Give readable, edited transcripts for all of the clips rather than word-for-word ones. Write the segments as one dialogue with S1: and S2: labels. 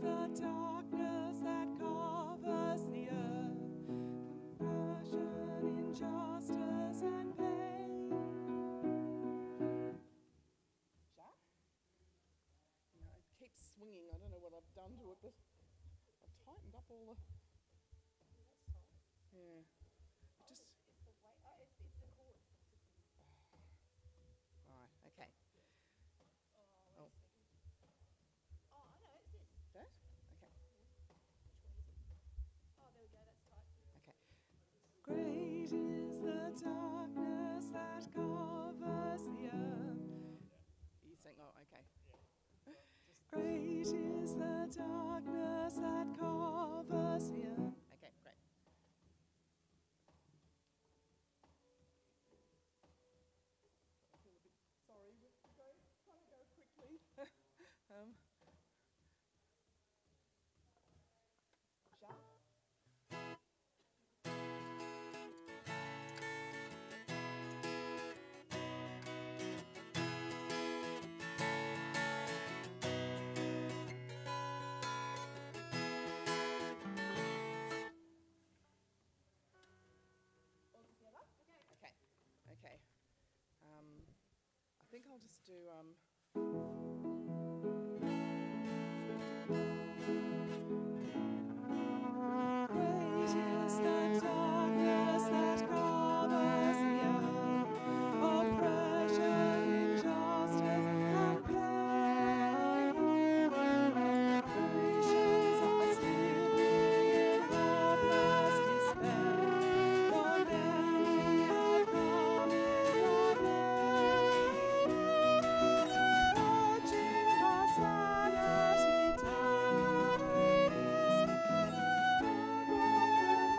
S1: the darkness that covers the earth, compassion, injustice, and pain. Jack? No, it keeps swinging. I don't know what I've done to it, but I've tightened up all the... Yeah. Just...
S2: It's the weight. Oh, it's the cord.
S1: Right, okay.
S2: Oh, wait a second. Oh, I know, it's this.
S1: That? Okay.
S2: Which way is it? Oh, there we go, that's tight.
S1: Okay. Great is the darkness that covers the earth. You think, oh, okay. Great is the darkness that covers the earth. Okay, great. I feel a bit sorry. We're trying to go quickly. Jacques? All together? Okay. Okay. I think I'll just do Great is the darkness that covers the earth, oppression, injustice, and pain. Nations are sleeping in helpless despair, for many have come in thy name, urging our sanity tides.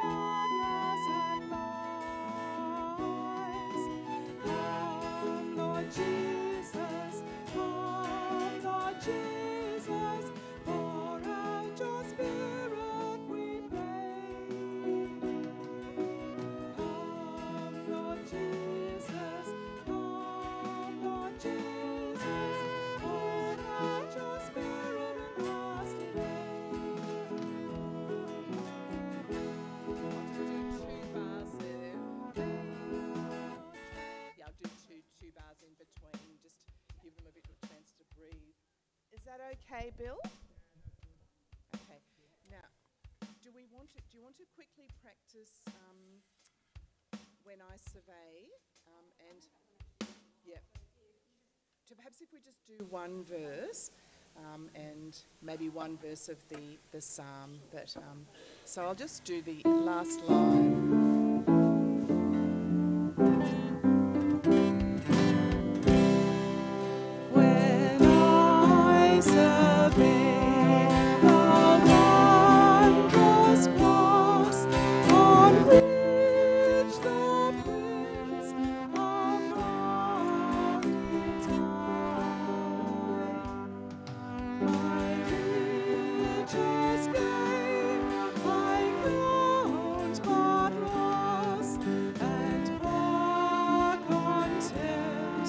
S1: Madness and lies. Come, Lord Jesus, pour out your Spirit, we pray. Come, Lord Jesus, pour out your Spirit in us today. I'll do two bars in between, just give them a bit of a chance to breathe. Is that okay, Bill? Okay. Now, do you want to quickly practice when I survey and yeah. So perhaps if we just do one verse and maybe one verse of the psalm. But so I'll just do the last line. When I survey the wondrous cross on which the Prince of Glory died, my riches gain I count but loss, and pour content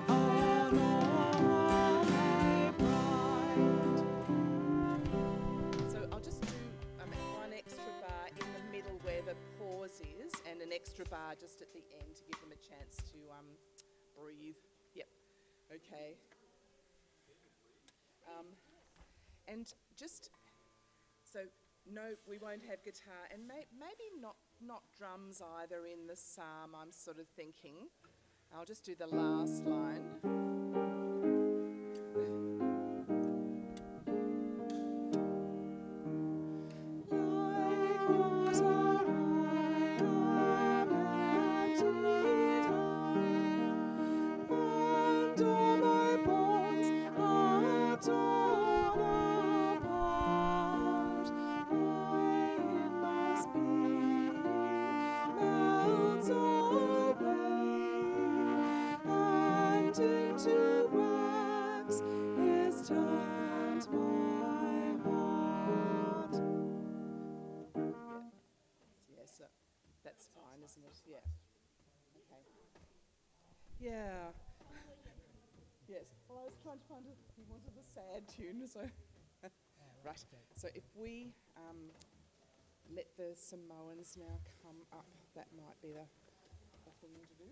S1: on all my pride. So I'll just do one extra bar in the middle where the pause is, and an extra bar just at the end to give them a chance to breathe. Yep. Okay. And just so no, we won't have guitar, and maybe not drums either in the psalm. I'm sort of thinking. I'll just do the last line. Into wax is turned my heart. Yes, that's fine, isn't it? Yeah. Okay. Yeah. Yes. Well, I was trying to find he wanted a sad tune, so Right. So if we let the Samoans now come up, that might be the thing to do.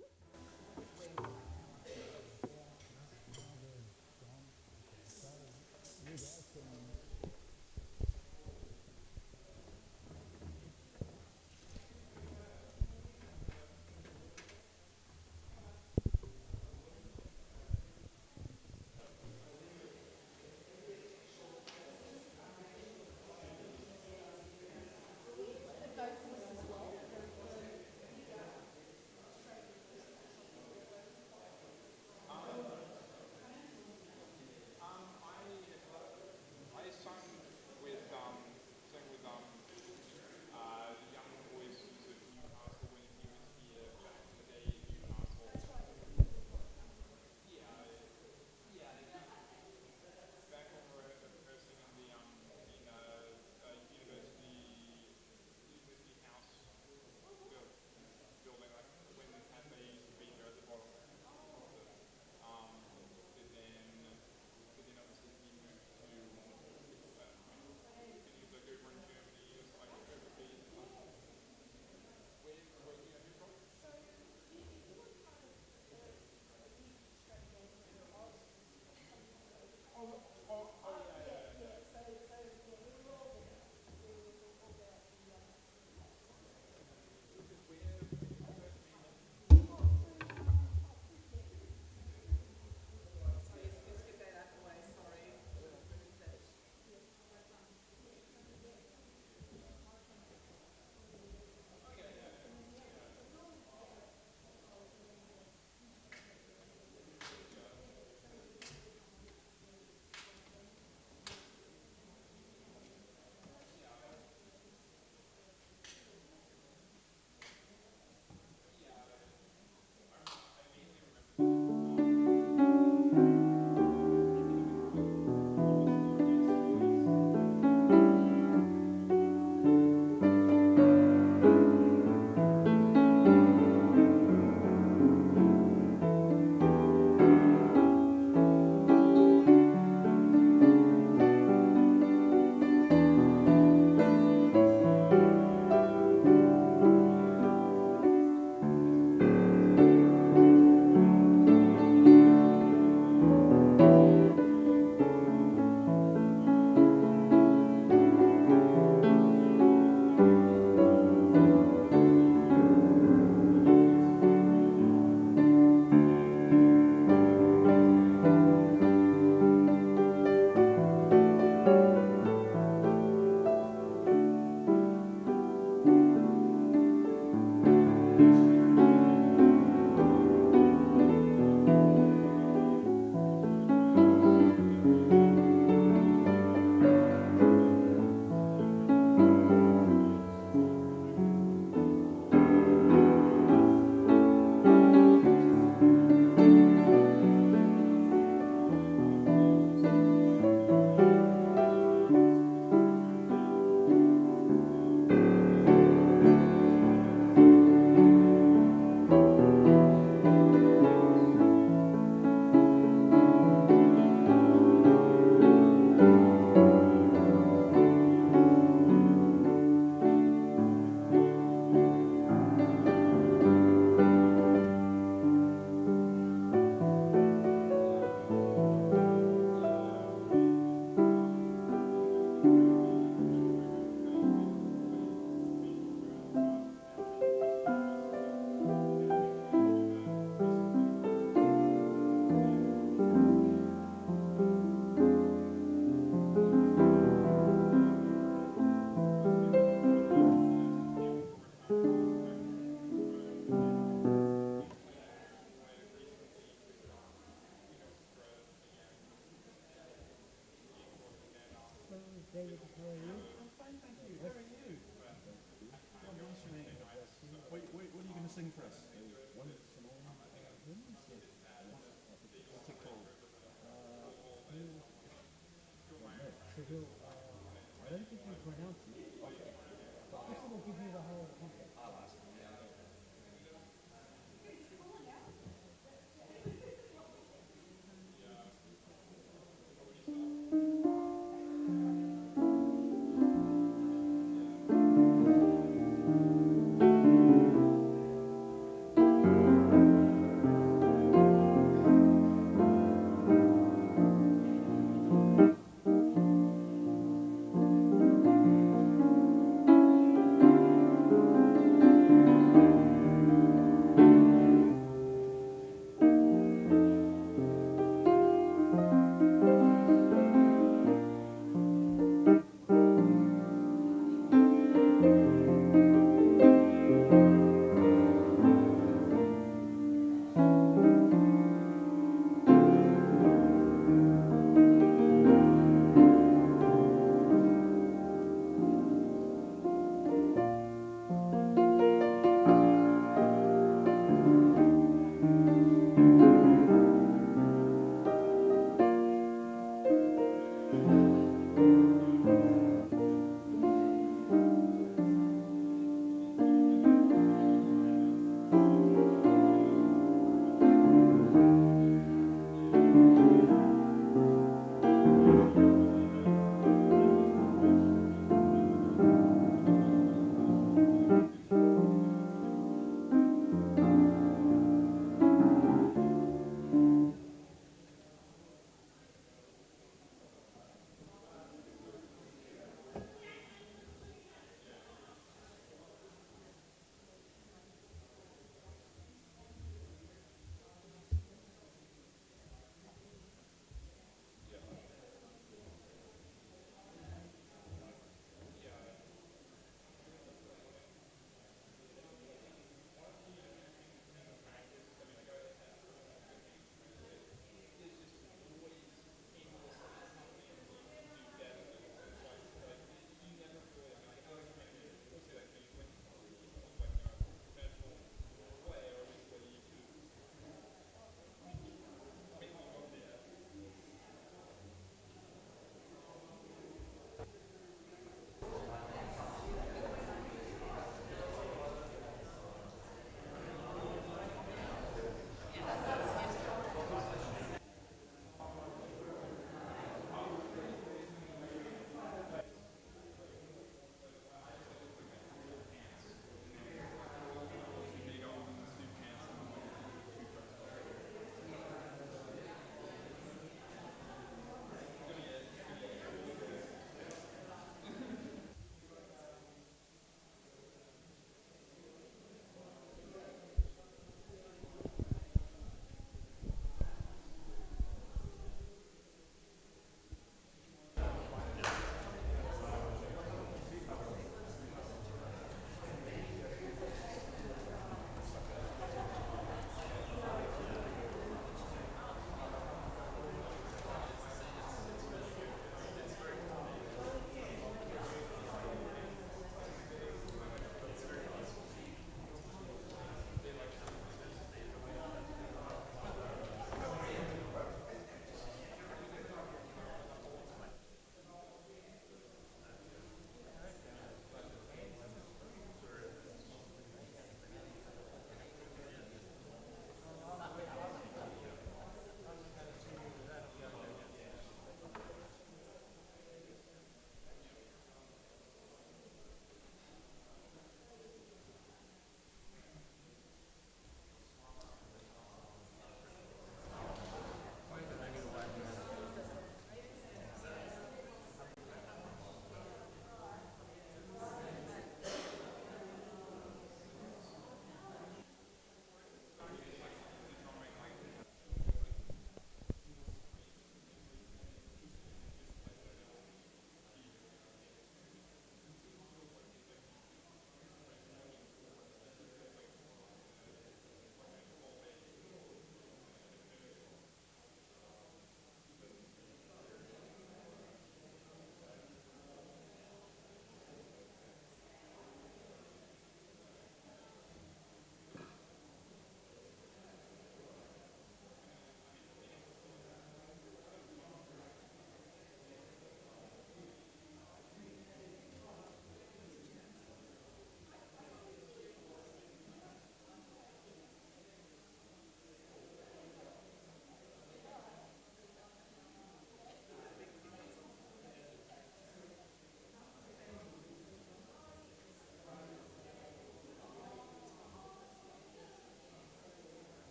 S2: Are we the vocalist as well? The leader? Straight vocalist.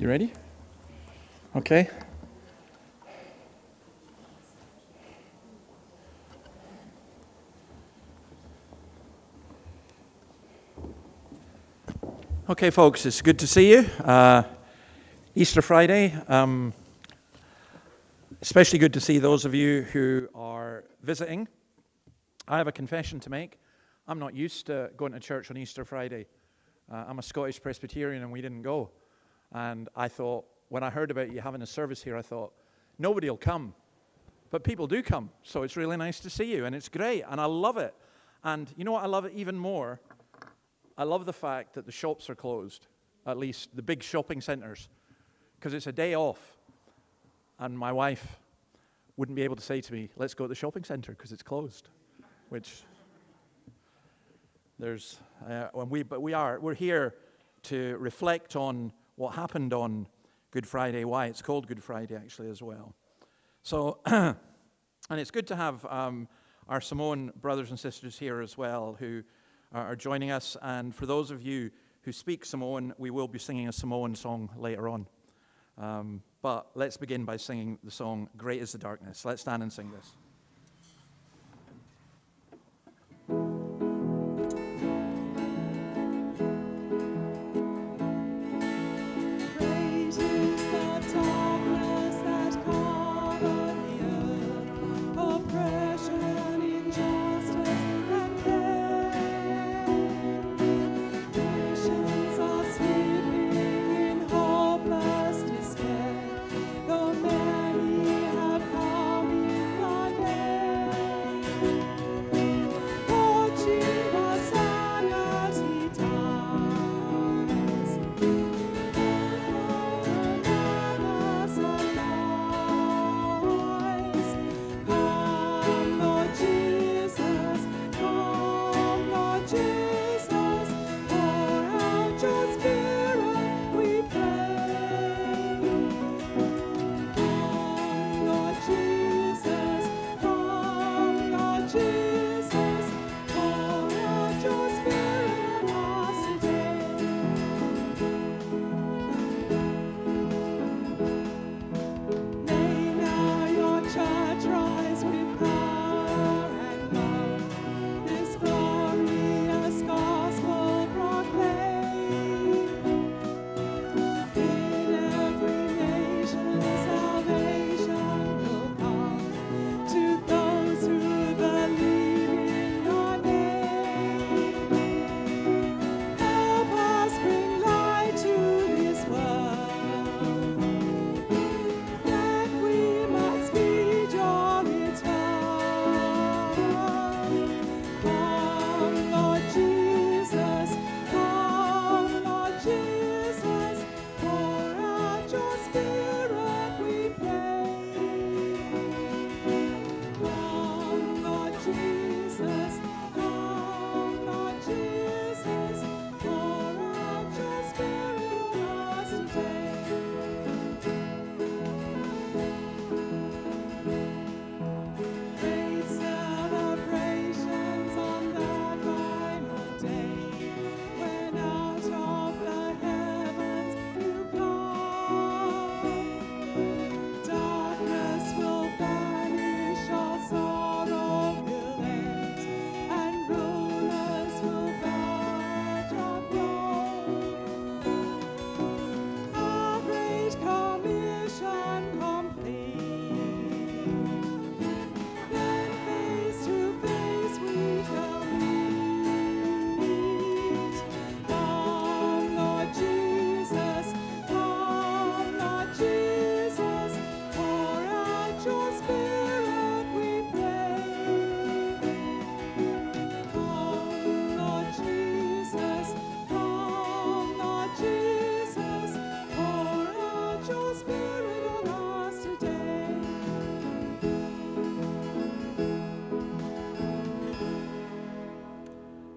S3: You ready? Okay. Okay, folks, it's good to see you. Easter Friday. Especially good to see those of you who are visiting. I have a confession to make. I'm not used to going to church on Easter Friday. I'm a Scottish Presbyterian and we didn't go. And I thought, when I heard about you having a service here, I thought, nobody will come. But people do come, so it's really nice to see you, and it's great, and I love it. And you know what I love it even more? I love the fact that the shops are closed, at least the big shopping centres, because it's a day off, and my wife wouldn't be able to say to me, let's go to the shopping centre, because it's closed, which there's, we're here to reflect on what happened on Good Friday, why it's called Good Friday actually as well. So, and it's good to have our Samoan brothers and sisters here as well who are joining us. And for those of you who speak Samoan, we will be singing a Samoan song later on. But let's begin by singing the song, Great is the Darkness. Let's stand and sing this.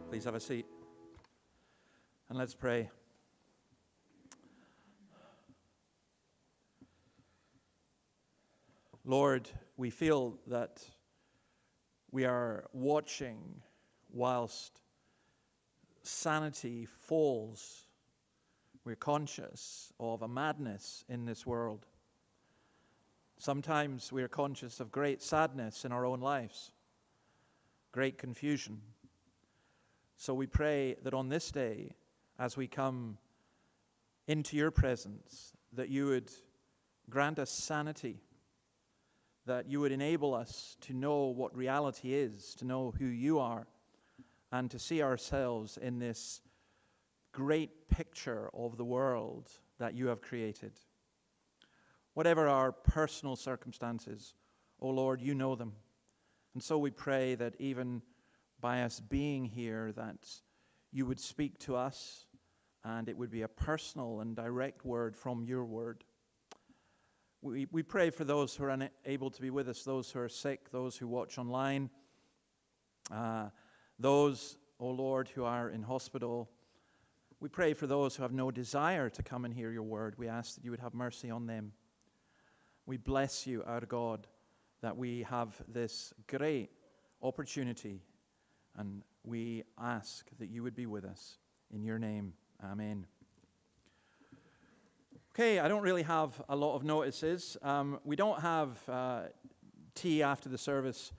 S3: Please have a seat and let's pray. Lord, we feel that we are watching whilst sanity falls We're conscious of a madness in this world. Sometimes we are conscious of great sadness in our own lives, great confusion. So we pray that on this day, as we come into your presence, that you would grant us sanity, that you would enable us to know what reality is, to know who you are, and to see ourselves in this great picture of the world that you have created. Whatever our personal circumstances, O Lord, you know them. And so we pray that even by us being here, that you would speak to us, and it would be a personal and direct word from your word. We pray for those who are unable to be with us, those who are sick, those who watch online, those, O Lord, who are in hospital. We pray for those who have no desire to come and hear your word. We ask that you would have mercy on them. We bless you, our God, that we have this great opportunity, and we ask that you would be with us. In your name, amen. Okay, I don't really have a lot of notices. We don't have tea after the service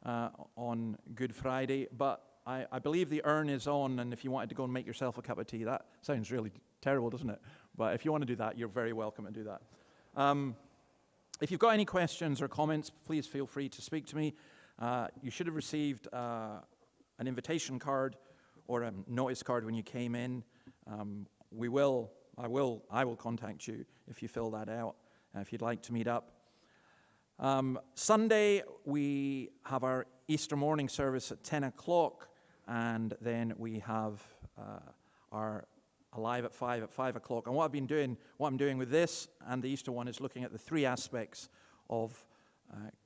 S3: on Good Friday, but I believe the urn is on, and if you wanted to go and make yourself a cup of tea, that sounds really terrible, doesn't it? But if you want to do that, you're very welcome to do that. If you've got any questions or comments, please feel free to speak to me. You should have received an invitation card or a notice card when you came in. I will contact you if you fill that out, if you'd like to meet up. Sunday, we have our Easter morning service at 10 o'clock, and then we have our Alive at 5 o'clock. And what I'm doing with this and the Easter one is looking at the three aspects of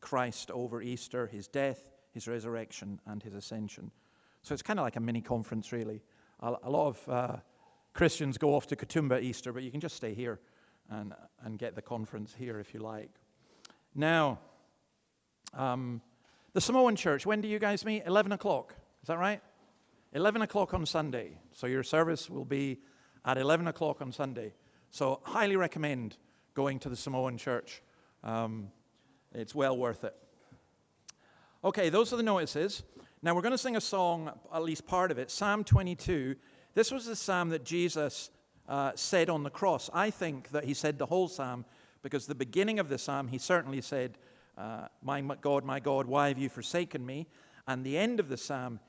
S3: Christ over Easter: his death, his resurrection, and his ascension. So it's kind of like a mini conference, really. A lot of Christians go off to Katoomba Easter, but you can just stay here and get the conference here if you like. Now, the Samoan Church, when do you guys meet? 11 o'clock, is that right? 11 o'clock on Sunday. So your service will be at 11 o'clock on Sunday. So highly recommend going to the Samoan Church. It's well worth it. Okay, those are the notices. Now we're going to sing a song, at least part of it, Psalm 22. This was the psalm that Jesus said on the cross. I think that he said the whole psalm, because the beginning of the psalm, he certainly said, my God, why have you forsaken me? And the end of the psalm,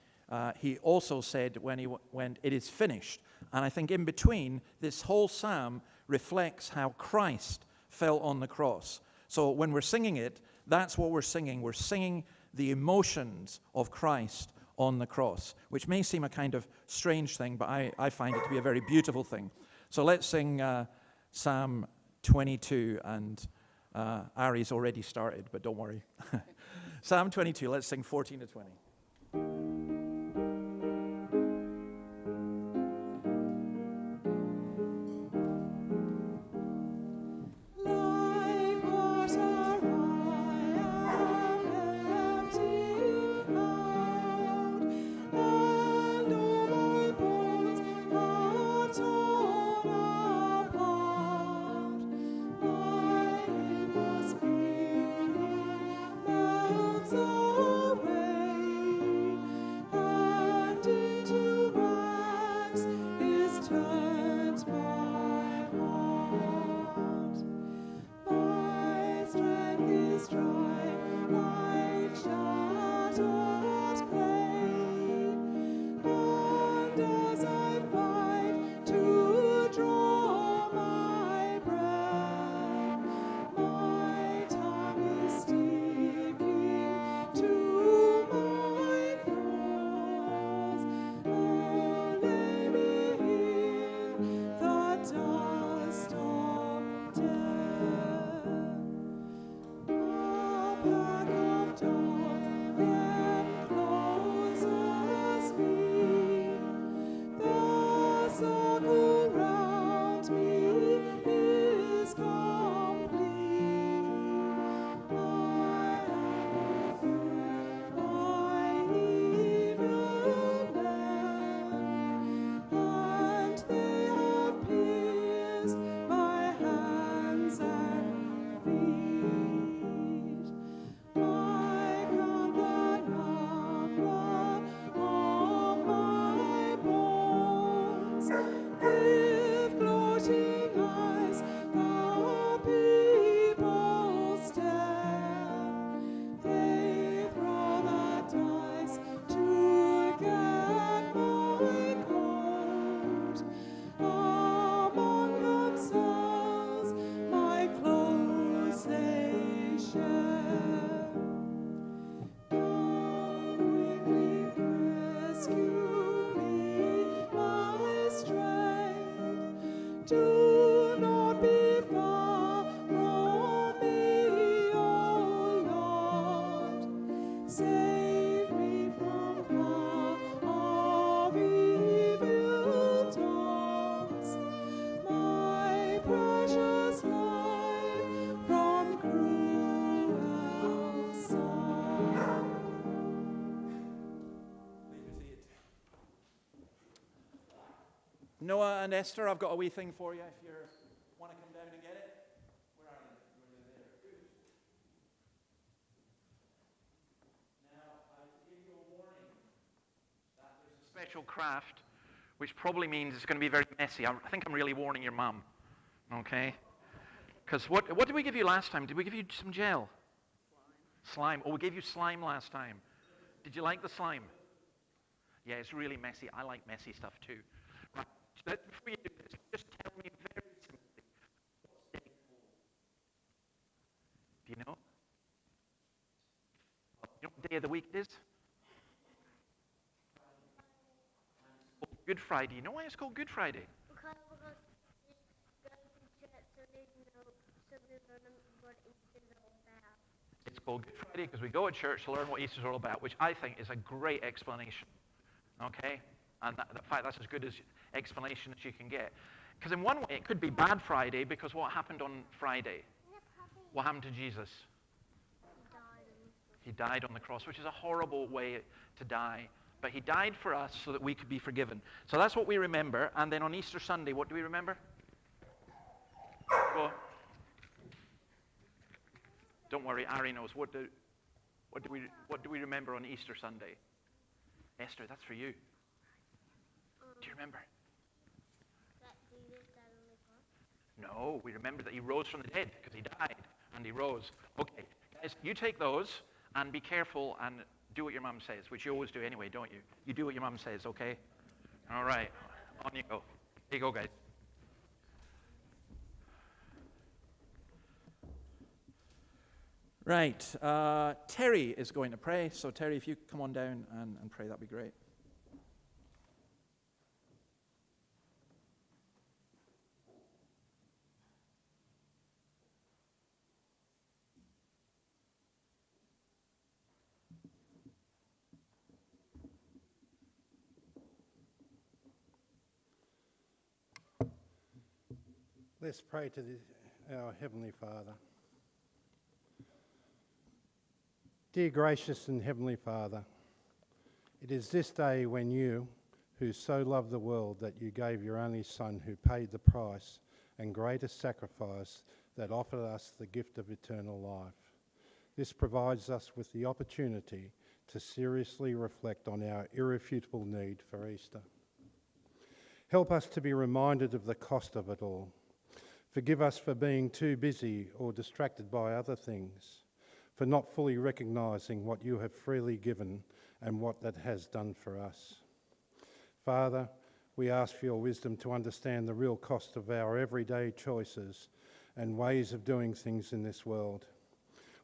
S3: he also said when he went, it is finished. And I think in between, this whole psalm reflects how Christ fell on the cross. So when we're singing it, that's what we're singing. We're singing the emotions of Christ on the cross, which may seem a kind of strange thing, but I find it to be a very beautiful thing. So let's sing Psalm 22, and Ari's already started, but don't worry. Psalm 22, let's sing 14 to 20.
S2: Away.
S3: Noah and Esther, I've got a wee thing for you if you want to come down and get it. Where are you? You're there. Good. Now, I give you a warning that there's a special craft, which probably means it's going to be very messy. I think I'm really warning your mum, okay? Because what did we give you last time? Did we give you some gel? Slime. Oh, we gave you slime last time. Did you like the slime? Yeah, it's really messy. I like messy stuff too. Right. Before you do this, just tell me very simply, what's day cold? Do you know? You know what day of the week it is? Good Friday. You know why it's called Good Friday?
S2: Because we're going to go to church so they know, so we learn what Easter's all about.
S3: It's called Good Friday because we go to church to learn what Easter's all about, which I think is a great explanation. Okay? And in fact, that's as good as explanation as you can get. Because in one way, it could be Bad Friday because what happened on Friday? What happened to Jesus? He died on the cross, which is a horrible way to die. But he died for us so that we could be forgiven. So that's what we remember. And then on Easter Sunday, what do we remember? Go. Don't worry, Ari knows. What do we remember on Easter Sunday? Esther, that's for you. Do you remember?
S2: That Jesus died on the cross?
S3: No, we remember that he rose from the dead because he died and he rose. Okay, guys, you take those and be careful and do what your mum says, which you always do anyway, don't you? You do what your mum says, okay? All right, on you go. Here you go, guys. Right, Terry is going to pray. So Terry, if you come on down and pray, that'd be great.
S4: Let's pray to our Heavenly Father. Dear gracious and Heavenly Father, it is this day when you, who so loved the world that you gave your only Son, who paid the price and greatest sacrifice that offered us the gift of eternal life. This provides us with the opportunity to seriously reflect on our irrefutable need for Easter. Help us to be reminded of the cost of it all. Forgive us for being too busy or distracted by other things, for not fully recognising what you have freely given and what that has done for us. Father, we ask for your wisdom to understand the real cost of our everyday choices and ways of doing things in this world.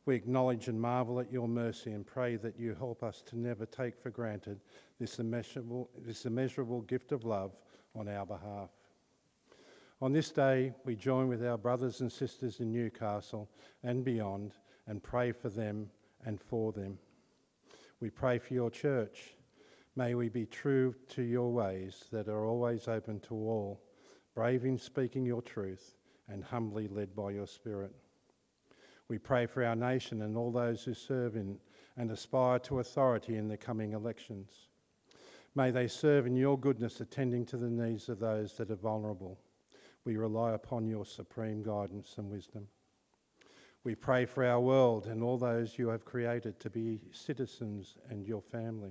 S4: We acknowledge and marvel at your mercy and pray that you help us to never take for granted this immeasurable gift of love on our behalf. On this day, we join with our brothers and sisters in Newcastle and beyond and pray for them and for them. We pray for your church. May we be true to your ways that are always open to all, brave in speaking your truth and humbly led by your Spirit. We pray for our nation and all those who serve in and aspire to authority in the coming elections. May they serve in your goodness, attending to the needs of those that are vulnerable. We rely upon your supreme guidance and wisdom. We pray for our world and all those you have created to be citizens and your family.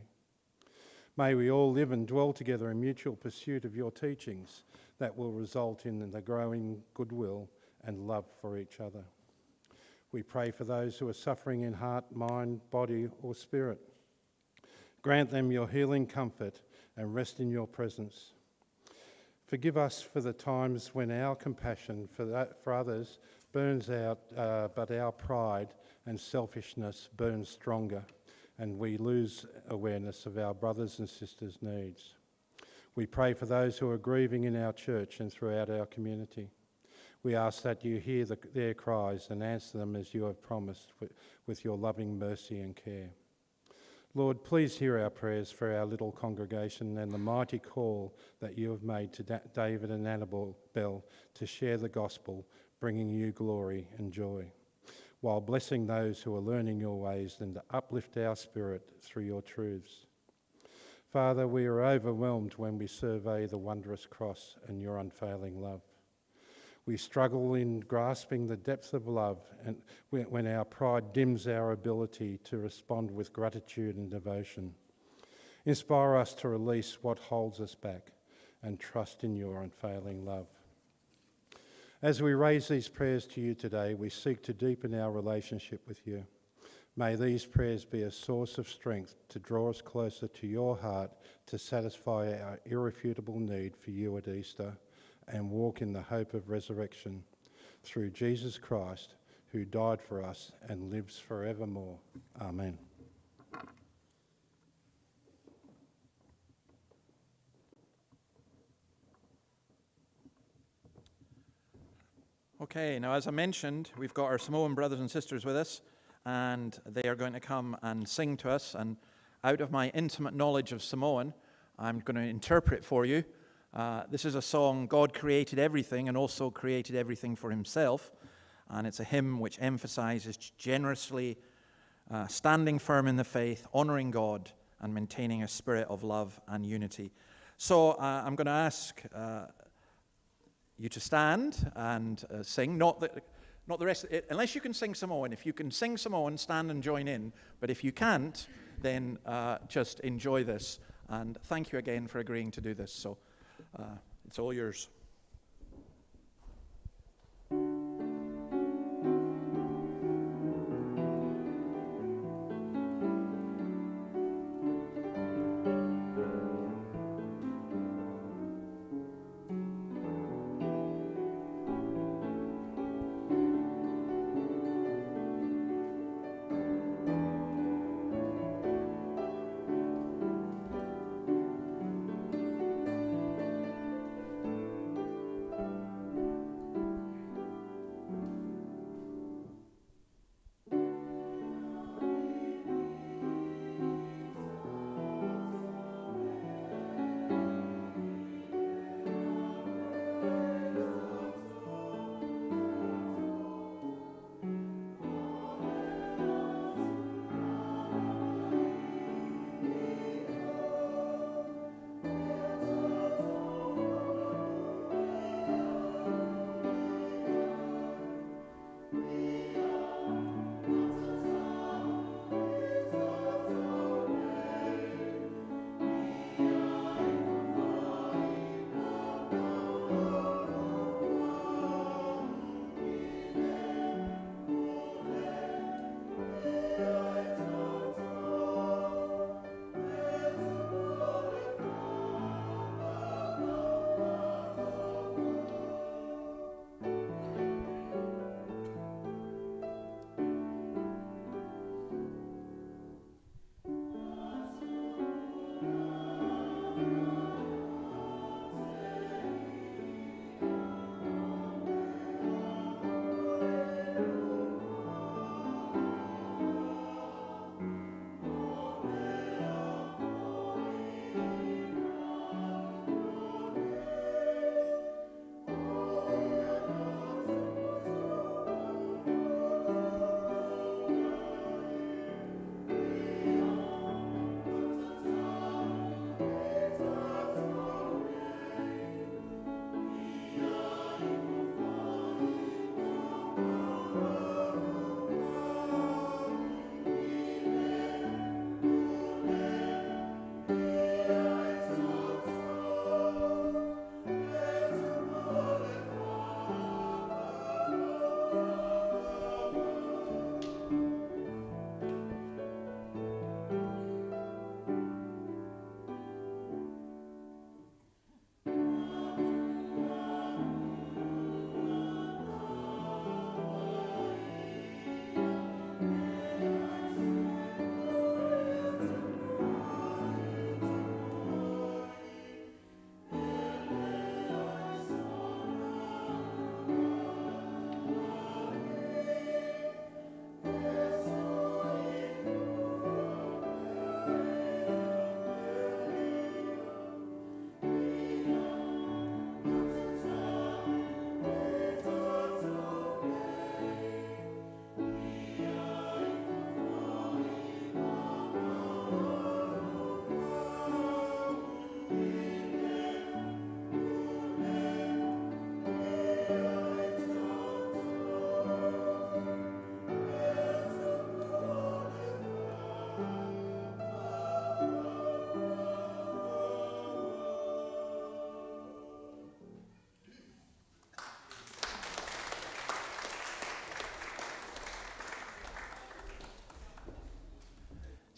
S4: May we all live and dwell together in mutual pursuit of your teachings that will result in the growing goodwill and love for each other. We pray for those who are suffering in heart, mind, body or spirit. Grant them your healing comfort and rest in your presence. Forgive us for the times when our compassion for others burns out, but our pride and selfishness burns stronger, and we lose awareness of our brothers and sisters' needs. We pray for those who are grieving in our church and throughout our community. We ask that you hear their cries and answer them as you have promised with your loving mercy and care. Lord, please hear our prayers for our little congregation and the mighty call that you have made to David and Annabelle to share the gospel, bringing you glory and joy, while blessing those who are learning your ways and to uplift our spirit through your truths. Father, we are overwhelmed when we survey the wondrous cross and your unfailing love. We struggle in grasping the depth of love, and when our pride dims our ability to respond with gratitude and devotion. Inspire us to release what holds us back and trust in your unfailing love. As we raise these prayers to you today, we seek to deepen our relationship with you. May these prayers be a source of strength to draw us closer to your heart, to satisfy our irrefutable need for you at Easter, and walk in the hope of resurrection through Jesus Christ, who died for us and lives forevermore. Amen.
S3: Okay, now as I mentioned, we've got our Samoan brothers and sisters with us, and they are going to come and sing to us. And out of my intimate knowledge of Samoan, I'm going to interpret for you. This is a song, God created everything and also created everything for himself. And it's a hymn which emphasizes generously standing firm in the faith, honoring God, and maintaining a spirit of love and unity. So I'm going to ask you to stand and sing. Not the rest of it, unless you can sing Samoan. If you can sing Samoan, stand and join in. But if you can't, then just enjoy this. And thank you again for agreeing to do this. So it's all yours.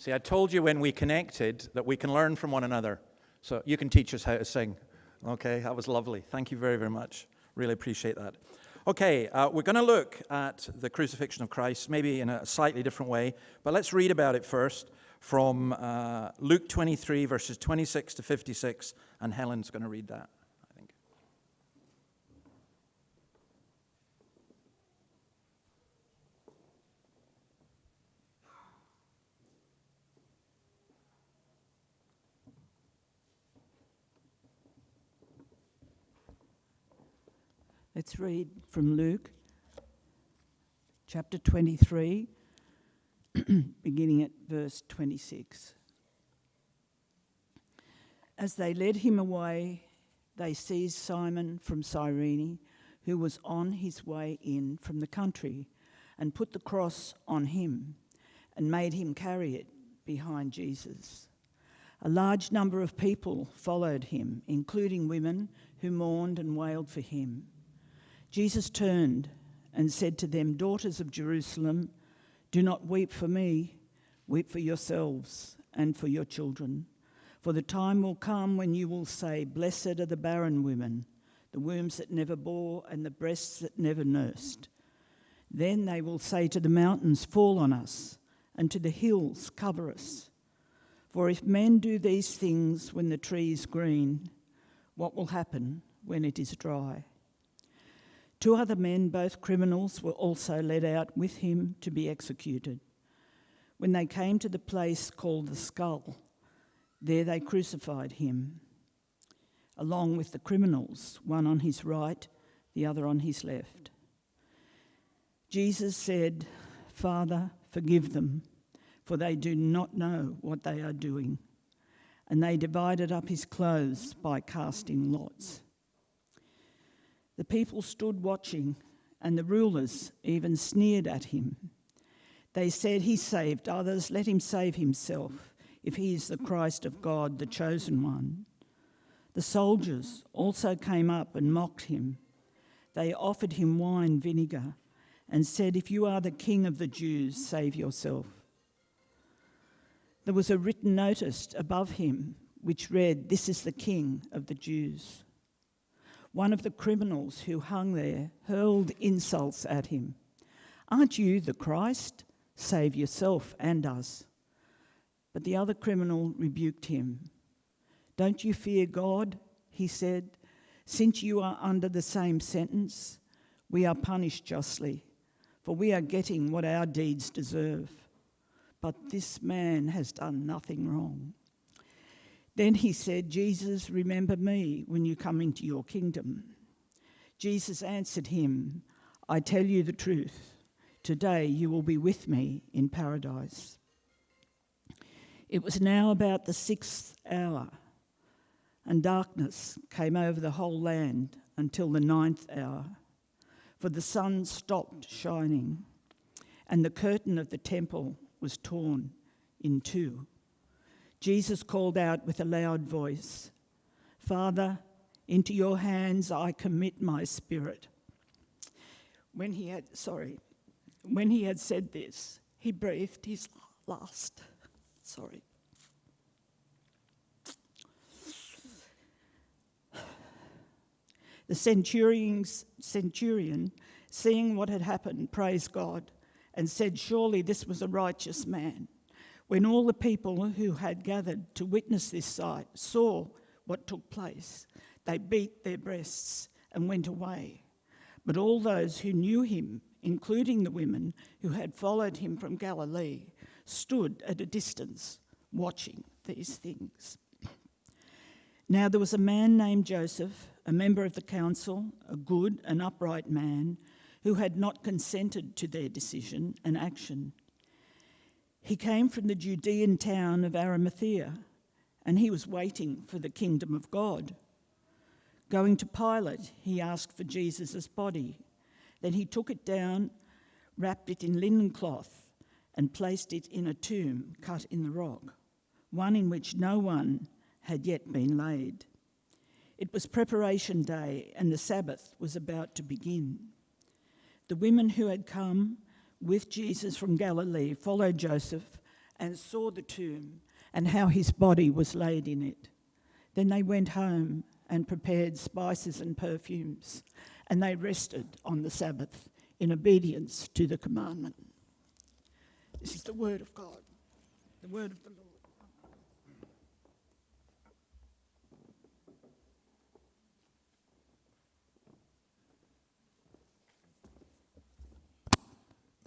S3: See, I told you when we connected that we can learn from one another. So you can teach us how to sing. Okay, that was lovely. Thank you very, very much. Really appreciate that. Okay, we're going to look at the crucifixion of Christ, maybe in a slightly different way, but let's read about it first from Luke 23, verses 26 to 56, and Helen's going to read that, I think.
S5: Let's read from Luke, chapter 23, beginning at verse 26. As they led him away, they seized Simon from Cyrene, who was on his way in from the country, and put the cross on him and made him carry it behind Jesus. A large number of people followed him, including women who mourned and wailed for him. Jesus turned and said to them, "Daughters of Jerusalem, do not weep for me, weep for yourselves and for your children. For the time will come when you will say, 'Blessed are the barren women, the wombs that never bore and the breasts that never nursed.' Then they will say to the mountains, 'Fall on us,' and to the hills, 'Cover us.' For if men do these things when the tree is green, what will happen when it is dry?" 2 other men, both criminals, were also led out with him to be executed. When they came to the place called the Skull, there they crucified him, along with the criminals, one on his right, the other on his left. Jesus said, "Father, forgive them, for they do not know what they are doing." And they divided up his clothes by casting lots. The people stood watching, and the rulers even sneered at him. They said, "He saved others, let him save himself, if he is the Christ of God, the chosen one." The soldiers also came up and mocked him. They offered him wine vinegar and said, "If you are the king of the Jews, save yourself." There was a written notice above him which read, "This is the King of the Jews." One of the criminals who hung there hurled insults at him. "Aren't you the Christ? Save yourself and us." But the other criminal rebuked him. "Don't you fear God?" he said. "Since you are under the same sentence, we are punished justly, for we are getting what our deeds deserve. But this man has done nothing wrong." Then he said, "Jesus, remember me when you come into your kingdom." Jesus answered him, "I tell you the truth. Today you will be with me in paradise." It was now about the 6th hour, and darkness came over the whole land until the 9th hour, for the sun stopped shining, and the curtain of the temple was torn in two. Jesus called out with a loud voice, "Father, into your hands I commit my spirit." When he had said this, he breathed his last. The centurion, seeing what had happened, praised God and said, "Surely this was a righteous man." When all the people who had gathered to witness this sight saw what took place, they beat their breasts and went away. But all those who knew him, including the women who had followed him from Galilee, stood at a distance watching these things. Now there was a man named Joseph, a member of the council, a good and upright man, who had not consented to their decision and action. He came from the Judean town of Arimathea, and he was waiting for the kingdom of God. Going to Pilate, he asked for Jesus' body. Then he took it down, wrapped it in linen cloth, and placed it in a tomb cut in the rock, one in which no one had yet been laid. It was preparation day, and the Sabbath was about to begin. The women who had come with Jesus from Galilee followed Joseph and saw the tomb and how his body was laid in it. Then they went home and prepared spices and perfumes, and they rested on the Sabbath in obedience to the commandment. This is the word of God, the word of the Lord.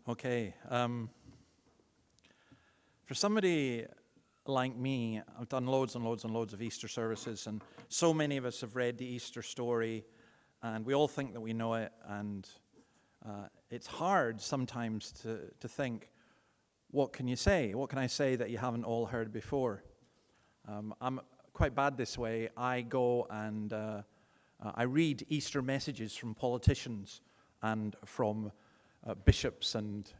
S3: Okay. For somebody like me, I've done loads and loads and loads of Easter services, and so many of us have read the Easter story, and we all think that we know it, and it's hard sometimes to think, what can you say? What can I say that you haven't all heard before? I'm quite bad this way. I go and I read Easter messages from politicians and from bishops and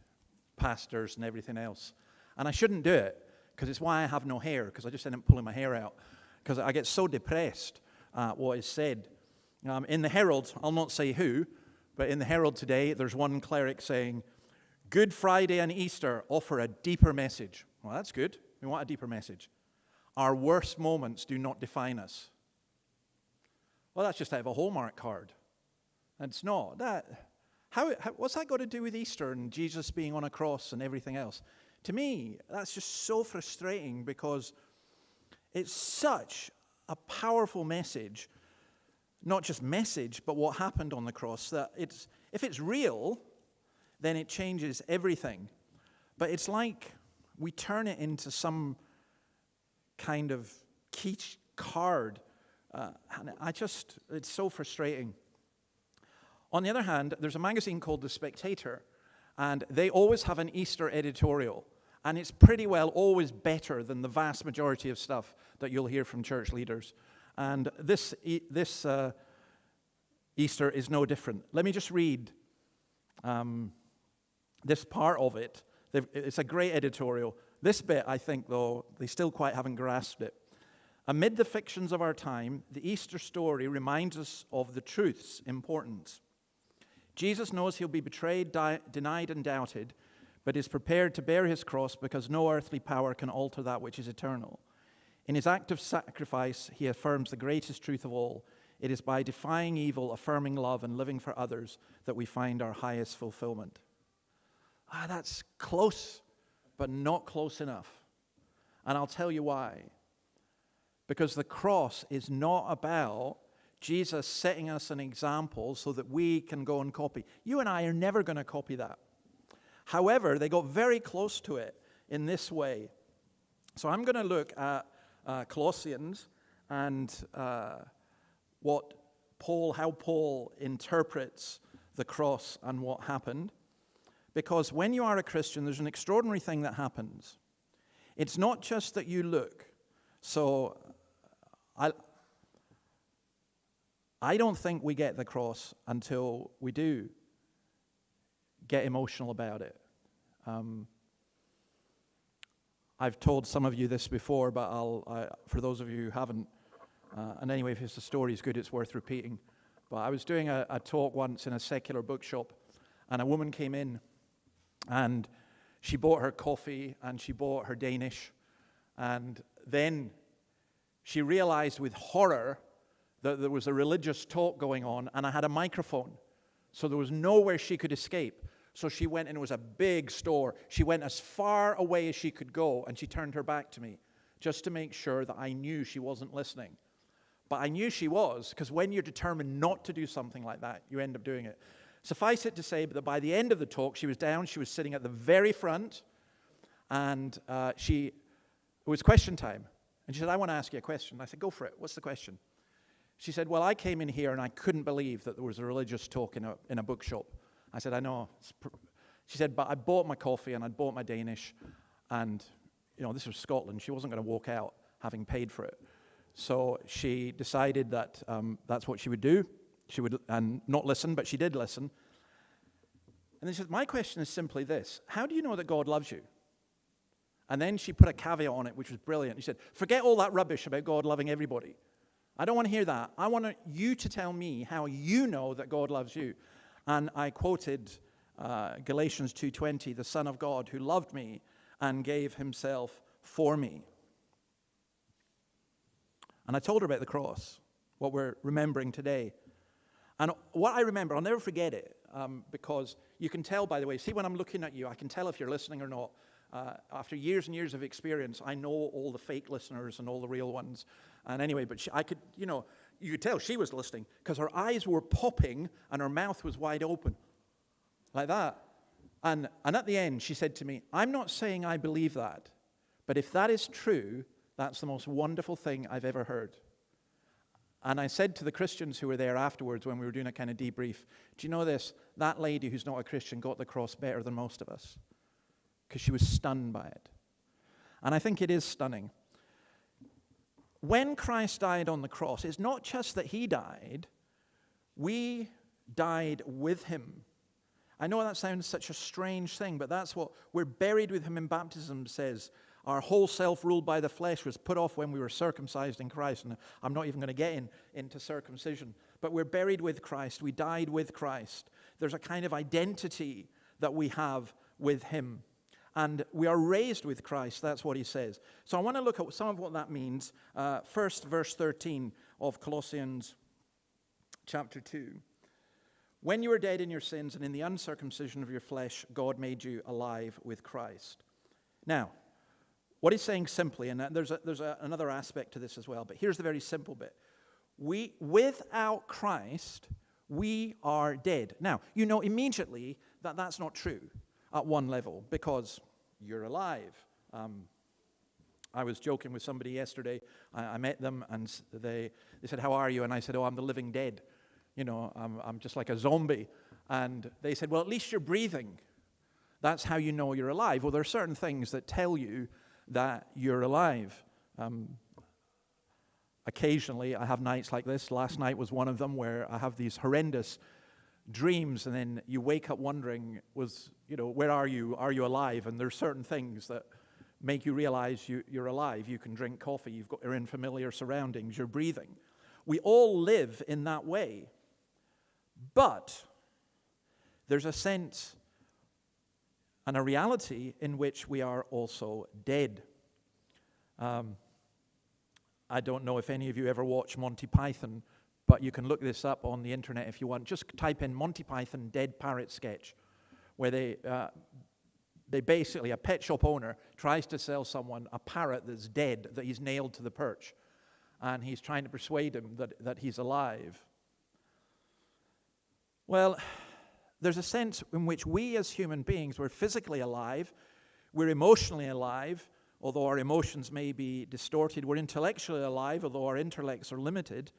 S3: pastors and everything else. And I shouldn't do it, because it's why I have no hair, because I just end up pulling my hair out, because I get so depressed at what is said. In the Herald, I'll not say who, but in the Herald today, there's one cleric saying, Good Friday and Easter offer a deeper message. Well, that's good. We want a deeper message. Our worst moments do not define us. Well, that's just out of a Hallmark card. And it's not. What's that got to do with Easter and Jesus being on a cross and everything else? To me, that's just so frustrating, because it's such a powerful message, not just message, but what happened on the cross, that if it's real, then it changes everything. But it's like we turn it into some kind of key card. And it's so frustrating. On the other hand, there's a magazine called The Spectator, and they always have an Easter editorial. And it's pretty well always better than the vast majority of stuff that you'll hear from church leaders. And this Easter is no different. Let me just read this part of it. It's a great editorial. This bit, I think, though, they still quite haven't grasped it. Amid the fictions of our time, the Easter story reminds us of the truth's importance. Jesus knows he'll be betrayed, denied, and doubted, but is prepared to bear his cross because no earthly power can alter that which is eternal. In his act of sacrifice, he affirms the greatest truth of all. It is by defying evil, affirming love, and living for others that we find our highest fulfillment. That's close, but not close enough. And I'll tell you why. Because the cross is not about Jesus setting us an example so that we can go and copy. You and I are never going to copy that. However, they got very close to it in this way. So I'm going to look at Colossians and how Paul interprets the cross and what happened. Because when you are a Christian, there's an extraordinary thing that happens. It's not just that you look. So I don't think we get the cross until we do get emotional about it. I've told some of you this before, but for those of you who haven't, and anyway, if the story is good, it's worth repeating. But I was doing a talk once in a secular bookshop, and a woman came in, and she bought her coffee, and she bought her Danish, and then she realized with horror that there was a religious talk going on, and I had a microphone, so there was nowhere she could escape. So she went, and it was a big store. She went as far away as she could go, and she turned her back to me just to make sure that I knew she wasn't listening. But I knew she was, because when you're determined not to do something like that, you end up doing it. Suffice it to say that by the end of the talk, she was down, she was sitting at the very front, and it was question time. And she said, I want to ask you a question. I said, go for it. What's the question? She said, well, I came in here and I couldn't believe that there was a religious talk in a bookshop. I said, I know. She said, but I bought my coffee and I'd bought my Danish, and, this was Scotland. She wasn't going to walk out having paid for it. So she decided that that's what she would do. She would and not listen, but she did listen. And then she said, my question is simply this. How do you know that God loves you? And then she put a caveat on it, which was brilliant. She said, forget all that rubbish about God loving everybody. I don't want to hear that. I want you to tell me how you know that God loves you. And I quoted Galatians 2:20, the Son of God who loved me and gave himself for me. And I told her about the cross, what we're remembering today. And what I remember, I'll never forget it, because you can tell, by the way, see when I'm looking at you, I can tell if you're listening or not. After years and years of experience, I know all the fake listeners and all the real ones. And anyway, but I could, you could tell she was listening because her eyes were popping and her mouth was wide open, like that. And at the end, she said to me, I'm not saying I believe that, but if that is true, that's the most wonderful thing I've ever heard. And I said to the Christians who were there afterwards when we were doing a kind of debrief, do you know this? That lady who's not a Christian got the cross better than most of us because she was stunned by it. And I think it is stunning. When Christ died on the cross, it's not just that he died, we died with him. I know that sounds such a strange thing, but that's what we're buried with him in baptism says. Our whole self ruled by the flesh was put off when we were circumcised in Christ. And I'm not even going to get into circumcision. But we're buried with Christ. We died with Christ. There's a kind of identity that we have with him. And we are raised with Christ. That's what he says. So I want to look at some of what that means. First, verse 13 of Colossians chapter 2. When you were dead in your sins and in the uncircumcision of your flesh, God made you alive with Christ. Now, what he's saying simply, and there's another aspect to this as well, but here's the very simple bit. Without Christ, we are dead. Now, you know immediately that that's not true at one level, because you're alive. I was joking with somebody yesterday. I met them, and they said, how are you? And I said, oh, I'm the living dead. I'm just like a zombie. And they said, well, at least you're breathing. That's how you know you're alive. Well, there are certain things that tell you that you're alive. Occasionally, I have nights like this. Last night was one of them where I have these horrendous dreams, and then you wake up wondering, where are you? Are you alive? And there's certain things that make you realize you're alive. You can drink coffee. You're in familiar surroundings. You're breathing. We all live in that way. But there's a sense and a reality in which we are also dead. I don't know if any of you ever watch Monty Python, but you can look this up on the internet if you want. Just type in Monty Python dead parrot sketch, where they basically, a pet shop owner tries to sell someone a parrot that's dead, that he's nailed to the perch, and he's trying to persuade him that he's alive. Well, there's a sense in which we as human beings, we're physically alive, we're emotionally alive, although our emotions may be distorted. We're intellectually alive, although our intellects are limited.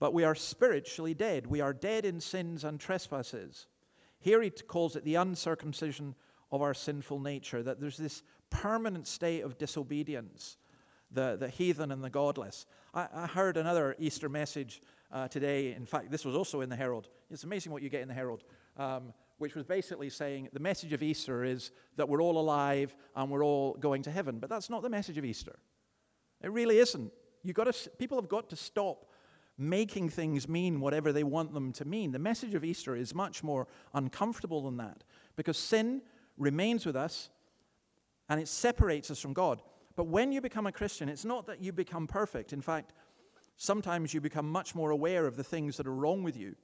S3: But we are spiritually dead. We are dead in sins and trespasses. Here he calls it the uncircumcision of our sinful nature, that there's this permanent state of disobedience, the heathen and the godless. I heard another Easter message today. In fact, this was also in the Herald. It's amazing what you get in the Herald, which was basically saying the message of Easter is that we're all alive and we're all going to heaven. But that's not the message of Easter. It really isn't. People have got to stop making things mean whatever they want them to mean. The message of Easter is much more uncomfortable than that, because sin remains with us and it separates us from God. But when you become a Christian, it's not that you become perfect. In fact, sometimes you become much more aware of the things that are wrong with you.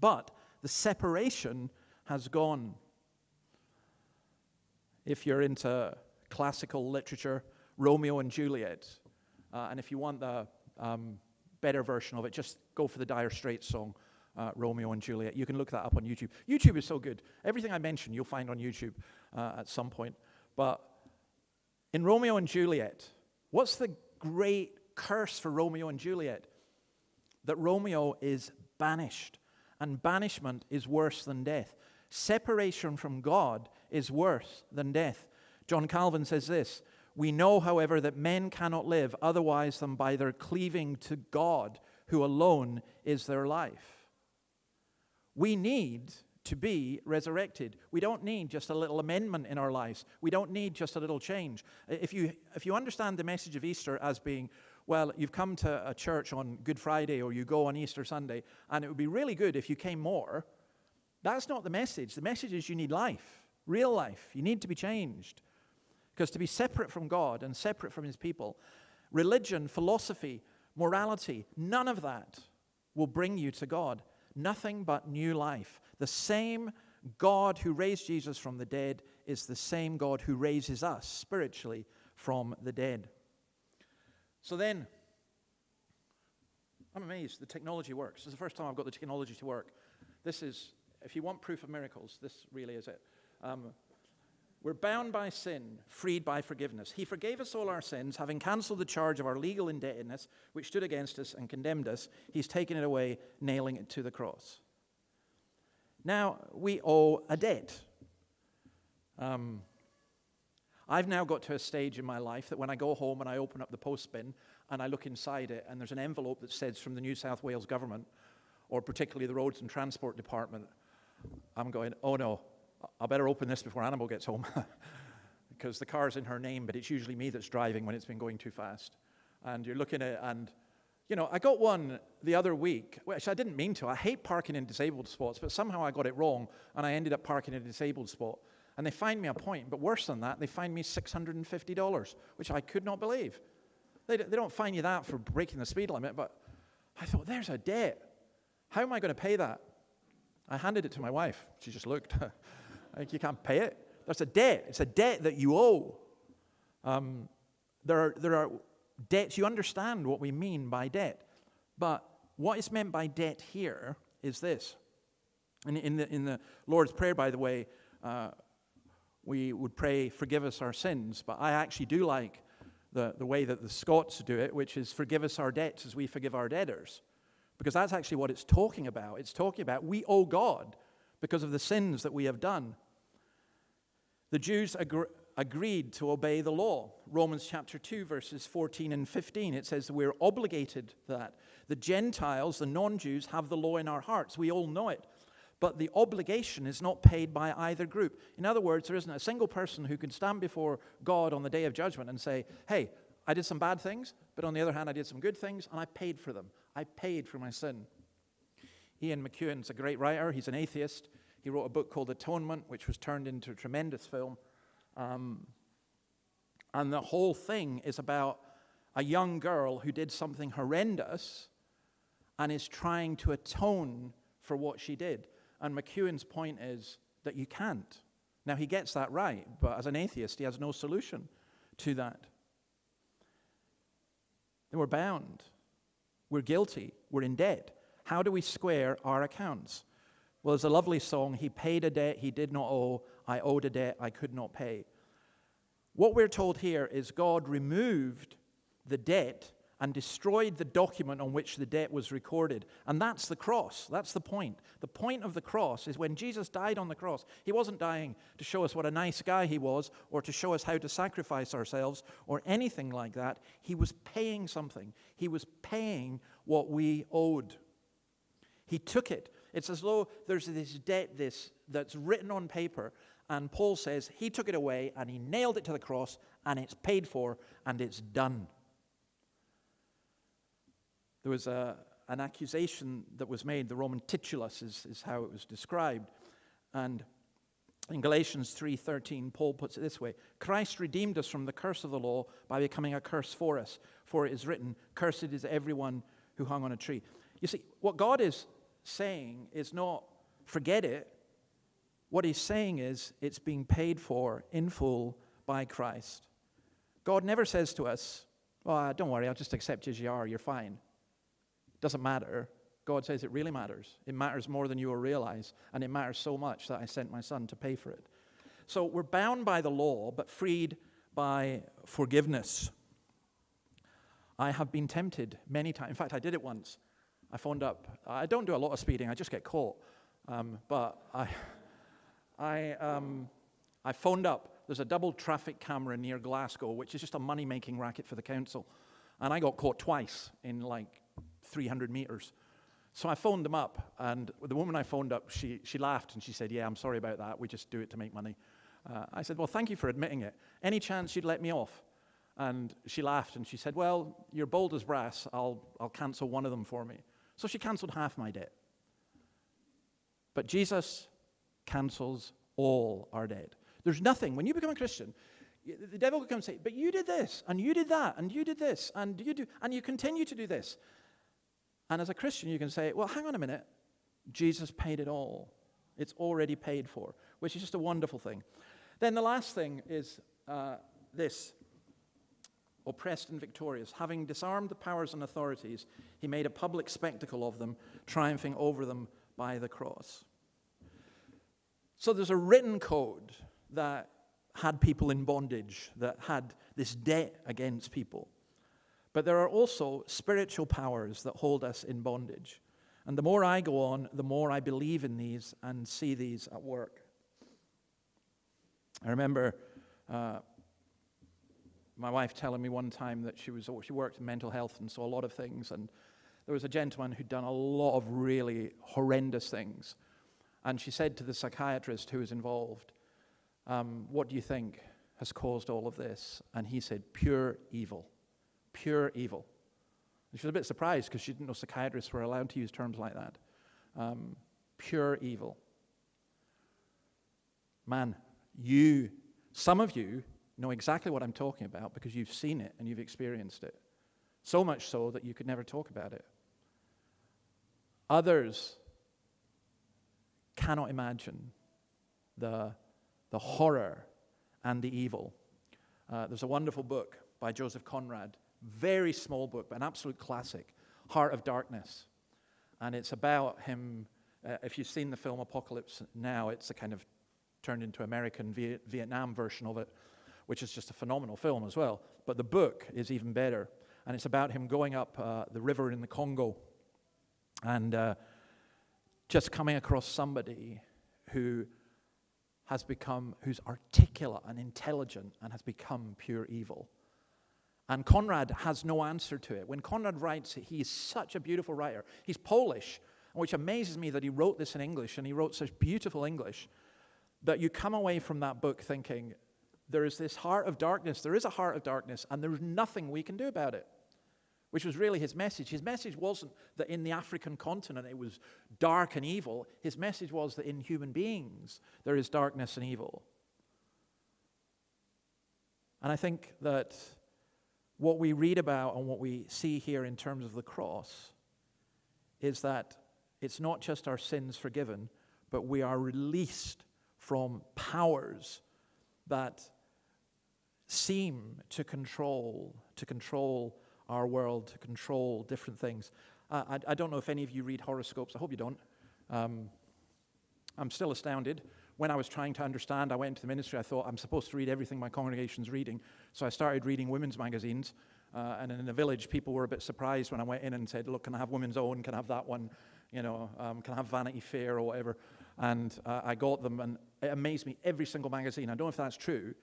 S3: But the separation has gone. If you're into classical literature, Romeo and Juliet, and if you want the better version of it, just go for the Dire Straits song, Romeo and Juliet. You can look that up on YouTube. YouTube is so good. Everything I mention you'll find on YouTube at some point. But in Romeo and Juliet, what's the great curse for Romeo and Juliet? That Romeo is banished. And banishment is worse than death. Separation from God is worse than death. John Calvin says this: we know, however, that men cannot live otherwise than by their cleaving to God, who alone is their life. We need to be resurrected. We don't need just a little amendment in our lives. We don't need just a little change. If you understand the message of Easter as being, well, you've come to a church on Good Friday or you go on Easter Sunday, and it would be really good if you came more, that's not the message. The message is you need life. Real life. You need to be changed. Because to be separate from God and separate from his people, religion, philosophy, morality, none of that will bring you to God. Nothing but new life. The same God who raised Jesus from the dead is the same God who raises us spiritually from the dead. So then, I'm amazed the technology works. This is the first time I've got the technology to work. This is, if you want proof of miracles, this really is it. We're bound by sin, freed by forgiveness. He forgave us all our sins, having cancelled the charge of our legal indebtedness, which stood against us and condemned us. He's taken it away, nailing it to the cross. Now, we owe a debt. I've now got to a stage in my life that when I go home and I open up the post bin and I look inside it and there's an envelope that says from the New South Wales government, or particularly the Roads and Transport Department, I'm going, oh no, I better open this before Annabelle gets home. Because the car's in her name, but it's usually me that's driving when it's been going too fast. And you're looking at it, and, you know, I got one the other week, which I didn't mean to. I hate parking in disabled spots, but somehow I got it wrong, and I ended up parking in a disabled spot. And they fined me a point, but worse than that, they fined me $650, which I could not believe. They don't fine you that for breaking the speed limit, but I thought, there's a debt. How am I going to pay that? I handed it to my wife. She just looked. Like, you can't pay it. That's a debt. It's a debt that you owe. There are debts. You understand what we mean by debt. But what is meant by debt here is this. And in the Lord's Prayer, by the way, we would pray, forgive us our sins. But I actually do like the way that the Scots do it, which is forgive us our debts as we forgive our debtors. Because that's actually what it's talking about. It's talking about we owe God because of the sins that we have done. The Jews agreed to obey the law. Romans chapter 2, verses 14 and 15, it says we're obligated to that. The Gentiles, the non-Jews, have the law in our hearts. We all know it. But the obligation is not paid by either group. In other words, there isn't a single person who can stand before God on the day of judgment and say, hey, I did some bad things, but on the other hand, I did some good things, and I paid for them. I paid for my sin. Ian McEwan's a great writer. He's an atheist. He wrote a book called Atonement, which was turned into a tremendous film. And the whole thing is about a young girl who did something horrendous and is trying to atone for what she did. And McEwan's point is that you can't. Now, he gets that right, but as an atheist, he has no solution to that. Then we're bound. We're guilty. We're in debt. How do we square our accounts? Well, there's a lovely song, he paid a debt he did not owe, I owed a debt I could not pay. What we're told here is God removed the debt and destroyed the document on which the debt was recorded. And that's the cross. That's the point. The point of the cross is when Jesus died on the cross, he wasn't dying to show us what a nice guy he was or to show us how to sacrifice ourselves or anything like that. He was paying something. He was paying what we owed. He took it. It's as though there's this debt that's written on paper, and Paul says he took it away and he nailed it to the cross and it's paid for and it's done. There was an accusation that was made, the Roman titulus is how it was described. And in Galatians 3:13, Paul puts it this way, Christ redeemed us from the curse of the law by becoming a curse for us. For it is written, cursed is everyone who hung on a tree. You see, what God is saying is not forget it. What he's saying is it's being paid for in full by Christ. God never says to us, oh, don't worry, I'll just accept you as you are, you're fine. Doesn't matter. God says it really matters. It matters more than you will realize, and it matters so much that I sent my son to pay for it. So we're bound by the law, but freed by forgiveness. I have been tempted many times. In fact, I did it once. I phoned up. I don't do a lot of speeding. I just get caught. But I phoned up. There's a double traffic camera near Glasgow, which is just a money-making racket for the council. And I got caught twice in like 300 meters. So I phoned them up, and the woman I phoned up, she laughed, and she said, yeah, I'm sorry about that. We just do it to make money. I said, well, thank you for admitting it. Any chance you'd let me off? And she laughed, and she said, well, you're bold as brass. I'll cancel one of them for me. So she canceled half my debt. But Jesus cancels All are dead. There's nothing. When you become a Christian, the devil will come and say, but you did this, and you did that, and you did this, and you continue to do this. And as a Christian, you can say, well, hang on a minute. Jesus paid it all. It's already paid for, which is just a wonderful thing. Then the last thing is this. Oppressed and victorious. Having disarmed the powers and authorities, he made a public spectacle of them, triumphing over them by the cross. So there's a written code that had people in bondage, that had this debt against people. But there are also spiritual powers that hold us in bondage. And the more I go on, the more I believe in these and see these at work. I remember my wife telling me one time that she worked in mental health and saw a lot of things, and there was a gentleman who'd done a lot of really horrendous things. And she said to the psychiatrist who was involved, what do you think has caused all of this? And he said, pure evil. Pure evil. And she was a bit surprised because she didn't know psychiatrists were allowed to use terms like that. Pure evil. Man, some of you know exactly what I'm talking about because you've seen it and you've experienced it. So much so that you could never talk about it. Others cannot imagine the horror and the evil. There's a wonderful book by Joseph Conrad, very small book, but an absolute classic, Heart of Darkness. And it's about him, if you've seen the film Apocalypse Now, it's a kind of turned into American Vietnam version of it, which is just a phenomenal film as well. But the book is even better. And it's about him going up the river in the Congo and just coming across somebody who's articulate and intelligent and has become pure evil. And Conrad has no answer to it. When Conrad writes, he is such a beautiful writer. He's Polish, which amazes me that he wrote this in English, and he wrote such beautiful English, that you come away from that book thinking, there is this heart of darkness, there is a heart of darkness, and there's nothing we can do about it, which was really his message. His message wasn't that in the African continent it was dark and evil. His message was that in human beings there is darkness and evil. And I think that what we read about and what we see here in terms of the cross is that it's not just our sins forgiven, but we are released from powers that seem to control our world, to control different things. I don't know if any of you read horoscopes. I hope you don't. I'm still astounded. When I was trying to understand, I went into the ministry. I thought, I'm supposed to read everything my congregation's reading. So I started reading women's magazines. And in the village, people were a bit surprised when I went in and said, look, can I have Women's Own? Can I have that one? Can I have Vanity Fair or whatever? And I got them, and it amazed me. Every single magazine, I don't know if that's true,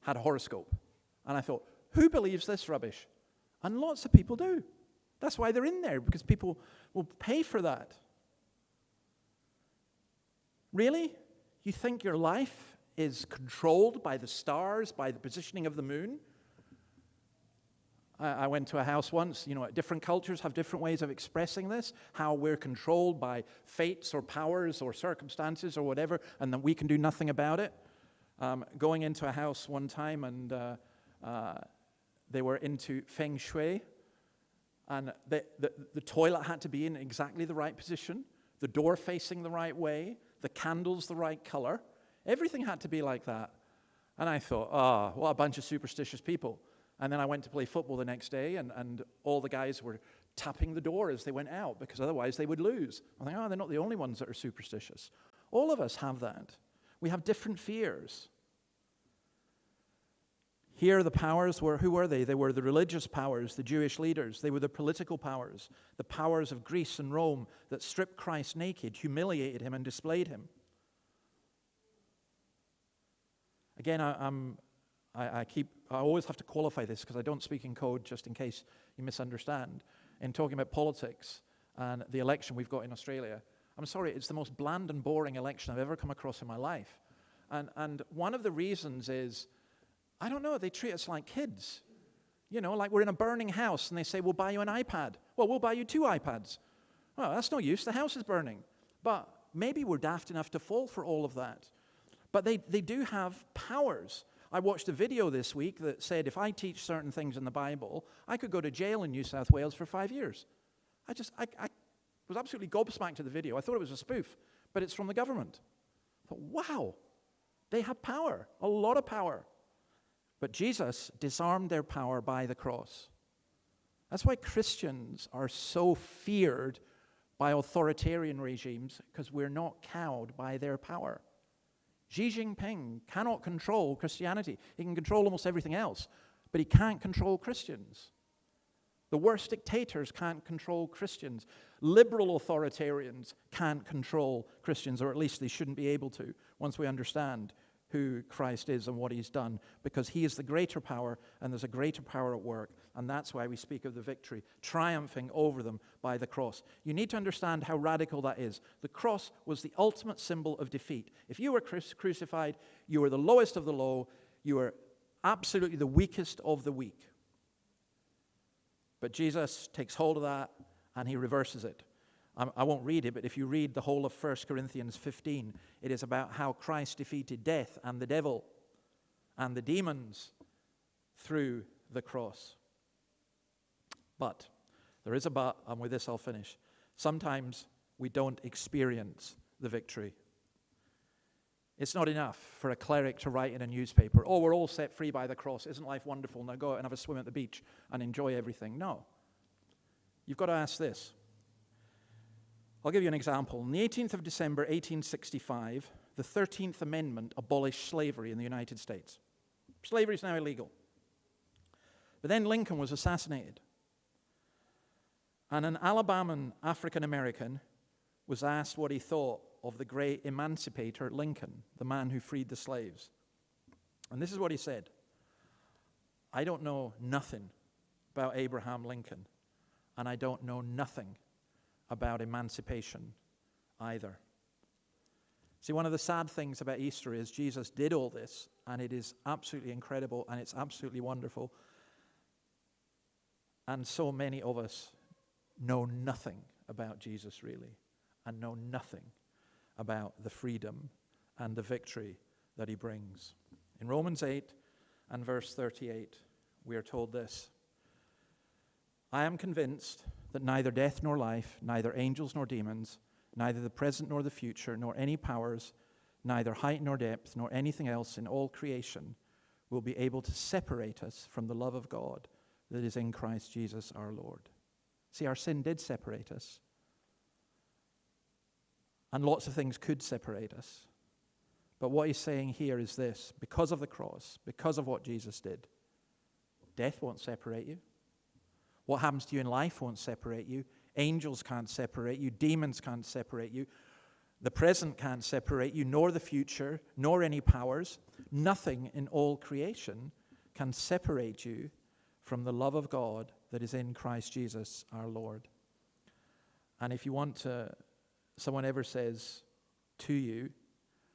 S3: had a horoscope. And I thought, who believes this rubbish? And lots of people do. That's why they're in there, because people will pay for that. Really? You think your life is controlled by the stars, by the positioning of the moon? I went to a house once, different cultures have different ways of expressing this, how we're controlled by fates or powers or circumstances or whatever, and that we can do nothing about it. Going into a house one time, and they were into feng shui, and the toilet had to be in exactly the right position, the door facing the right way, the candles the right color. Everything had to be like that. And I thought, what a bunch of superstitious people. And then I went to play football the next day, and all the guys were tapping the door as they went out, because otherwise they would lose. I think, they're not the only ones that are superstitious. All of us have that. We have different fears. Here the powers were, who were they? They were the religious powers, the Jewish leaders. They were the political powers, the powers of Greece and Rome that stripped Christ naked, humiliated him, and displayed him. Again, I always have to qualify this because I don't speak in code just in case you misunderstand. In talking about politics and the election we've got in Australia, I'm sorry, it's the most bland and boring election I've ever come across in my life. And one of the reasons is, I don't know, they treat us like kids. Like we're in a burning house and they say, we'll buy you an iPad. Well, we'll buy you 2 iPads. Well, that's no use, the house is burning. But maybe we're daft enough to fall for all of that. But they do have powers. I watched a video this week that said if I teach certain things in the Bible, I could go to jail in New South Wales for 5 years. I was absolutely gobsmacked at the video. I thought it was a spoof, but it's from the government. I thought, wow, they have power, a lot of power. But Jesus disarmed their power by the cross. That's why Christians are so feared by authoritarian regimes, because we're not cowed by their power. Xi Jinping cannot control Christianity. He can control almost everything else, but he can't control Christians. The worst dictators can't control Christians. Liberal authoritarians can't control Christians, or at least they shouldn't be able to, once we understand who Christ is and what he's done, because he is the greater power, and there's a greater power at work, and that's why we speak of the victory, triumphing over them by the cross. You need to understand how radical that is. The cross was the ultimate symbol of defeat. If you were crucified, you were the lowest of the low, you were absolutely the weakest of the weak. But Jesus takes hold of that, and he reverses it. I won't read it, but if you read the whole of 1 Corinthians 15, it is about how Christ defeated death and the devil and the demons through the cross. But, there is a but, and with this I'll finish. Sometimes we don't experience the victory. It's not enough for a cleric to write in a newspaper, oh, we're all set free by the cross. Isn't life wonderful? Now go out and have a swim at the beach and enjoy everything. No. You've got to ask this. I'll give you an example. On the 18th of December, 1865, the 13th Amendment abolished slavery in the United States. Slavery is now illegal. But then Lincoln was assassinated. And an Alabaman African-American was asked what he thought of the great emancipator Lincoln, the man who freed the slaves. And this is what he said: I don't know nothing about Abraham Lincoln, and I don't know nothing about emancipation either. See, one of the sad things about Easter is Jesus did all this, and it is absolutely incredible, and it's absolutely wonderful. And so many of us know nothing about Jesus, really, and know nothing about the freedom and the victory that he brings. In Romans 8 and verse 38, we are told this: I am convinced that neither death nor life, neither angels nor demons, neither the present nor the future, nor any powers, neither height nor depth, nor anything else in all creation will be able to separate us from the love of God that is in Christ Jesus our Lord. See, our sin did separate us. And lots of things could separate us. But what he's saying here is this: because of the cross, because of what Jesus did, death won't separate you. What happens to you in life won't separate you. Angels can't separate you. Demons can't separate you. The present can't separate you, nor the future, nor any powers. Nothing in all creation can separate you from the love of God that is in Christ Jesus our Lord. And if you want to, someone ever says to you,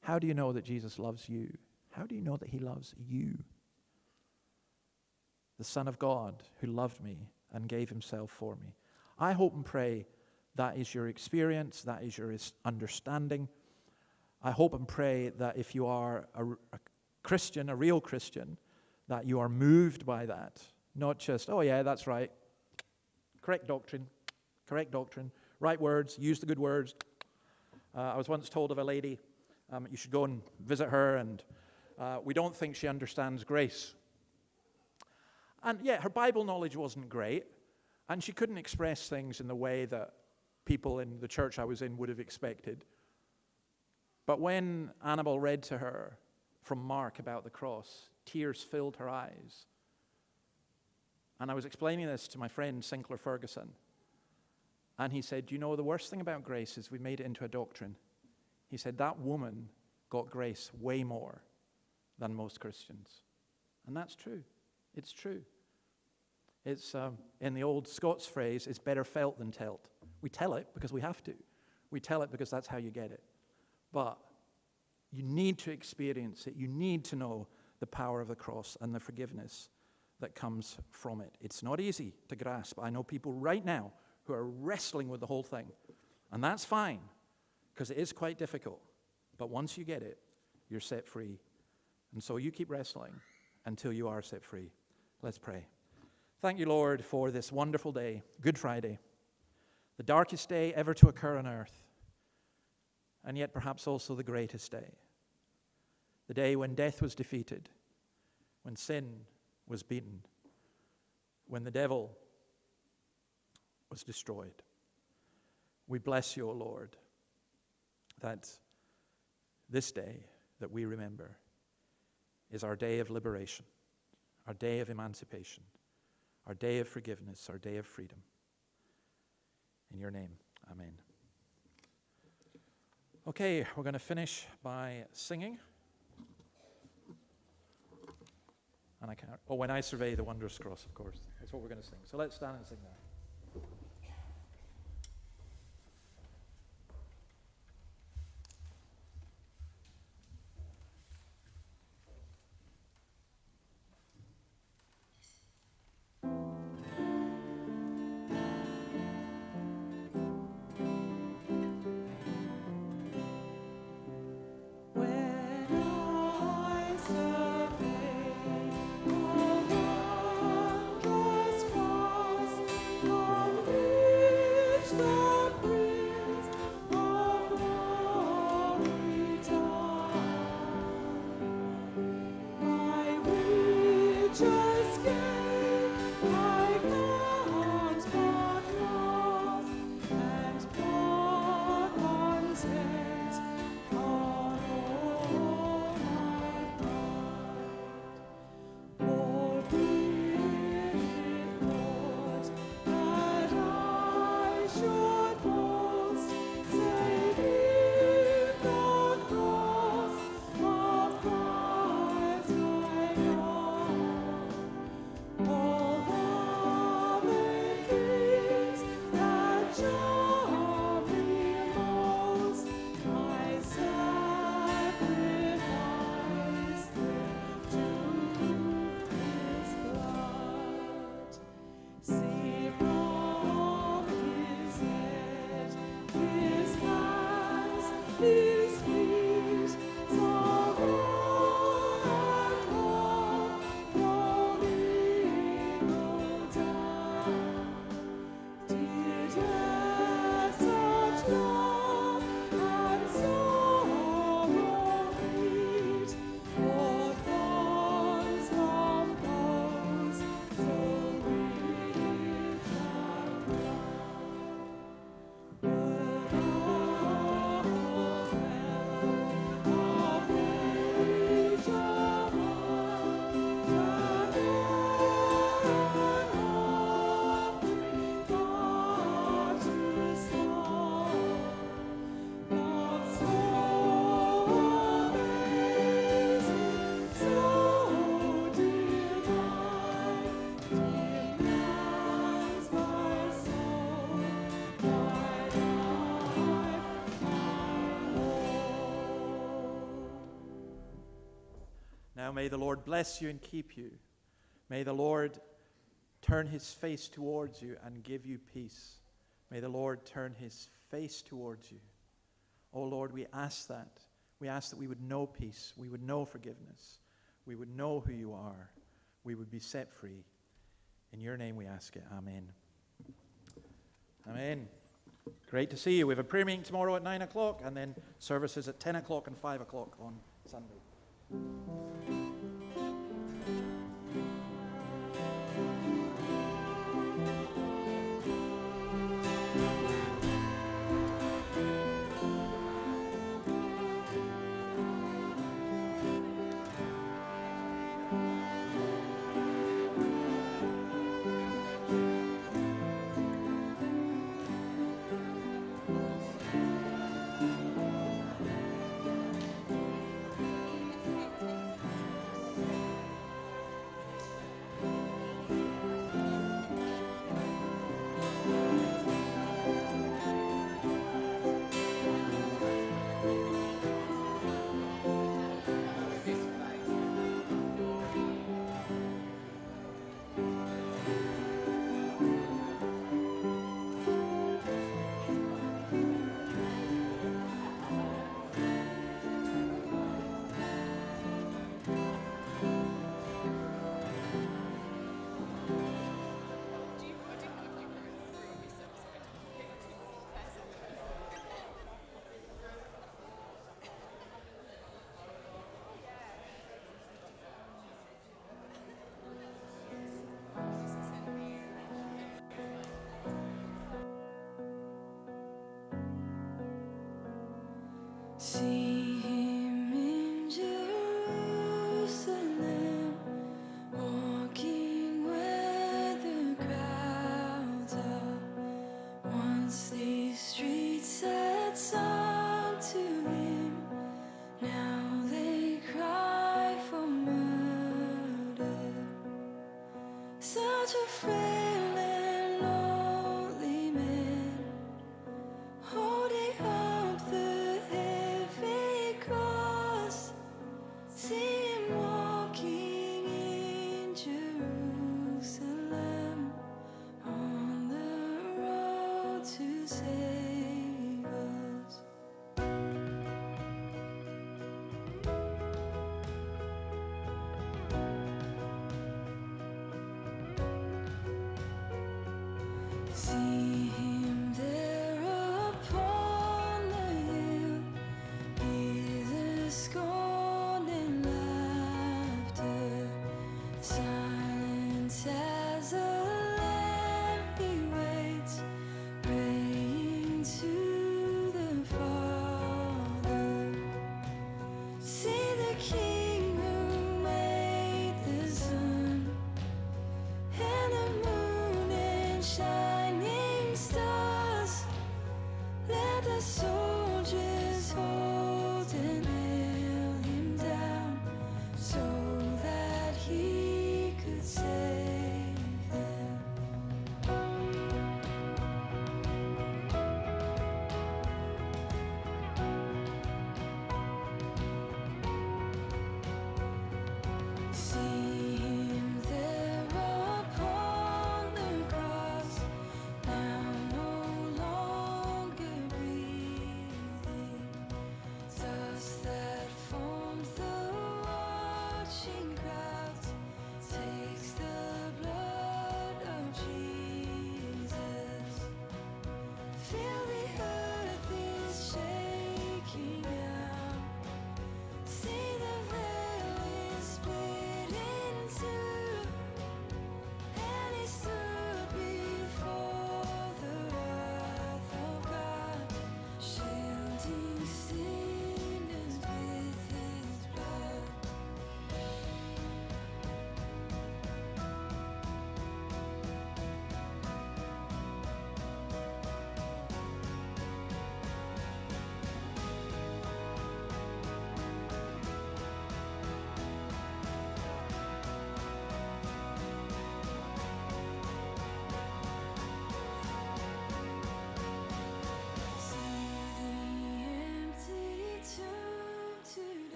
S3: how do you know that Jesus loves you? How do you know that he loves you? The Son of God who loved me and gave himself for me. I hope and pray that is your experience, that is your understanding. I hope and pray that if you are a Christian, a real Christian, that you are moved by that. Not just, oh yeah, that's right. Correct doctrine, right words, use the good words. I was once told of a lady, you should go and visit her, and we don't think she understands grace. And yeah, her Bible knowledge wasn't great, and she couldn't express things in the way that people in the church I was in would have expected. But when Annabel read to her from Mark about the cross, tears filled her eyes. And I was explaining this to my friend Sinclair Ferguson, and he said, you know, the worst thing about grace is we made it into a doctrine. He said, that woman got grace way more than most Christians. And that's true. It's true. It's, in the old Scots phrase, it's better felt than telt. We tell it because we have to. We tell it because that's how you get it. But you need to experience it. You need to know the power of the cross and the forgiveness that comes from it. It's not easy to grasp. I know people right now who are wrestling with the whole thing. And that's fine, because it is quite difficult. But once you get it, you're set free. And so you keep wrestling until you are set free. Let's pray. Thank you, Lord, for this wonderful day, Good Friday, the darkest day ever to occur on earth, and yet perhaps also the greatest day, the day when death was defeated, when sin was beaten, when the devil was destroyed. We bless you, O Lord, that this day that we remember is our day of liberation, our day of emancipation, our day of forgiveness, our day of freedom. In your name, amen. Okay, we're going to finish by singing. And when I survey the wondrous cross, of course. That's what we're going to sing. So let's stand and sing that. Now may the Lord bless you and keep you. May the Lord turn his face towards you and give you peace. May the Lord turn his face towards you. Oh Lord, we ask that. We ask that we would know peace. We would know forgiveness. We would know who you are. We would be set free. In your name we ask it. Amen. Amen. Great to see you. We have a prayer meeting tomorrow at 9 o'clock and then services at 10 o'clock and 5 o'clock on Sunday.
S6: See him in Jerusalem, walking where the crowds are. Once these streets had sung to him, now they cry for murder. Such a frail and lonely man, holding up the heavy cross. See him walking in Jerusalem, on the road to save us. See him there upon the hill, hear the scorn and laughter. Silent as a lamb he waits, praying to the Father. See the King who made the sun and the moon and shine